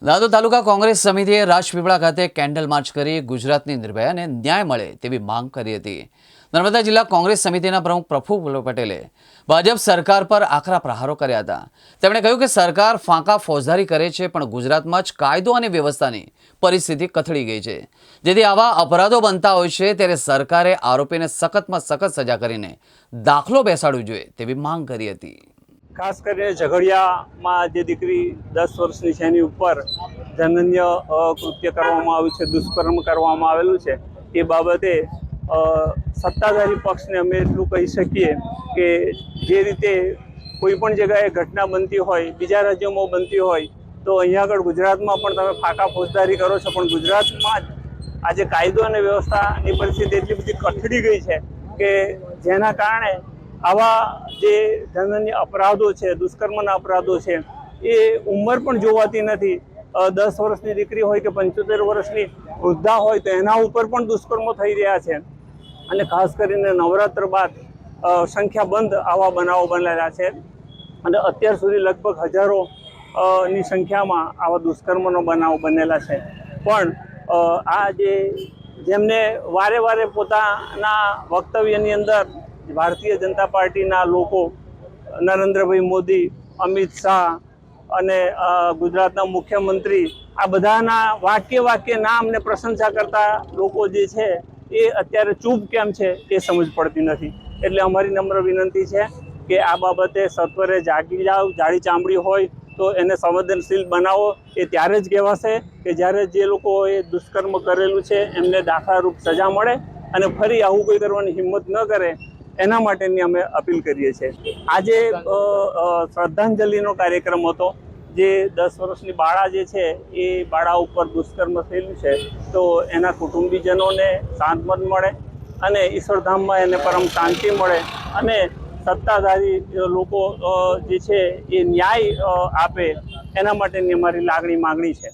દાહોદ તાલુકા કોંગ્રેસ સમિતિએ રાજપીપળા ખાતે candle March કરી ગુજરાતની નિર્ભયાને ન્યાય મળે તેવી માંગ કરી હતી। નર્મદા જિલ્લા કોંગ્રેસ સમિતિના પ્રમુખ પ્રફુલ્લ પટેલે ભાજપ સરકાર પર આકરા પ્રહારો કર્યા હતા। તેમણે કહ્યું કે સરકાર ફાંકા ફોજદારી કરે છે, પણ ગુજરાતમાં જ કાયદો અને વ્યવસ્થાની પરિસ્થિતિ કથળી ગઈ છે, જેથી આવા અપરાધો બનતા હોય છે ત્યારે સરકારે આરોપીને સખતમાં સખત સજા કરીને દાખલો બેસાડવો જોઈએ તેવી માંગ કરી હતી। ખાસ કરીને ઝઘડિયામાં જે દીકરી 10 વર્ષની છે એની ઉપર જનન્ય કૃત્ય કરવામાં આવ્યું છે, દુષ્કર્મ કરવામાં આવેલું છે, એ બાબતે સત્તાધારી પક્ષને અમે એટલું કહી શકીએ કે જે રીતે કોઈ પણ જગ્યાએ ઘટના બનતી હોય, બીજા રાજ્યોમાં બનતી હોય, તો અહીંયા આગળ ગુજરાતમાં પણ તમે ફાંકા ફોજદારી કરો છો, પણ ગુજરાતમાં જ આજે કાયદો અને વ્યવસ્થાની પરિસ્થિતિ એટલી બધી કથળી ગઈ છે કે જેના કારણે આવા જે જનન્ય અપરાધો છે, દુષ્કર્મના અપરાધો છે, એ ઉંમર પણ જોવાતી નથી। 10 વર્ષની દીકરી હોય કે 75 વર્ષની વૃદ્ધા હોય તો એના ઉપર પણ દુષ્કર્મો થઈ રહ્યા છે। અને ખાસ કરીને નવરાત્ર બાદ સંખ્યાબંધ આવા બનાવો બનેલા છે અને અત્યાર સુધી લગભગ હજારોની સંખ્યામાં આવા દુષ્કર્મનો બનાવ બનેલા છે। પણ આ જેમને વારે વારે પોતાના વક્તવ્યની અંદર ભારતીય જનતા પાર્ટીના લોકો, નરેન્દ્રભાઈ મોદી, અમિત શાહ અને ગુજરાતના મુખ્યમંત્રી, આ બધાના વાક્ય નામ ને પ્રશંસા કરતા લોકો જે છે એ અત્યારે ચૂપ કેમ છે એ સમજ પડતી નથી। એટલે અમારી નમ્ર વિનંતી છે કે આ બાબતે સત્વરે જાગી જાઓ। જાડી ચામડી હોય તો એને સંવેદનશીલ બનાવો। એ ત્યારે જ કહેવાશે કે જ્યારે જે લોકોએ દુષ્કર્મ કરેલું છે એમને દાખલારૂપ સજા મળે અને ફરી આવું કોઈ કરવાની હિંમત ન કરે, એના માટેની અમે અપીલ કરીએ છીએ। આજે શ્રદ્ધાંજલિનો કાર્યક્રમ હતો, જે 10 વર્ષની બાળા જે છે એ બાળા ઉપર દુષ્કર્મ થયેલું છે, તો એના કુટુંબીજનોને સાંત્વન મળે અને ઈશ્વરધામમાં એને પરમ શાંતિ મળે અને સત્તાધારી લોકો જે છે એ ન્યાય આપે, એના માટેની અમારી માગણી છે।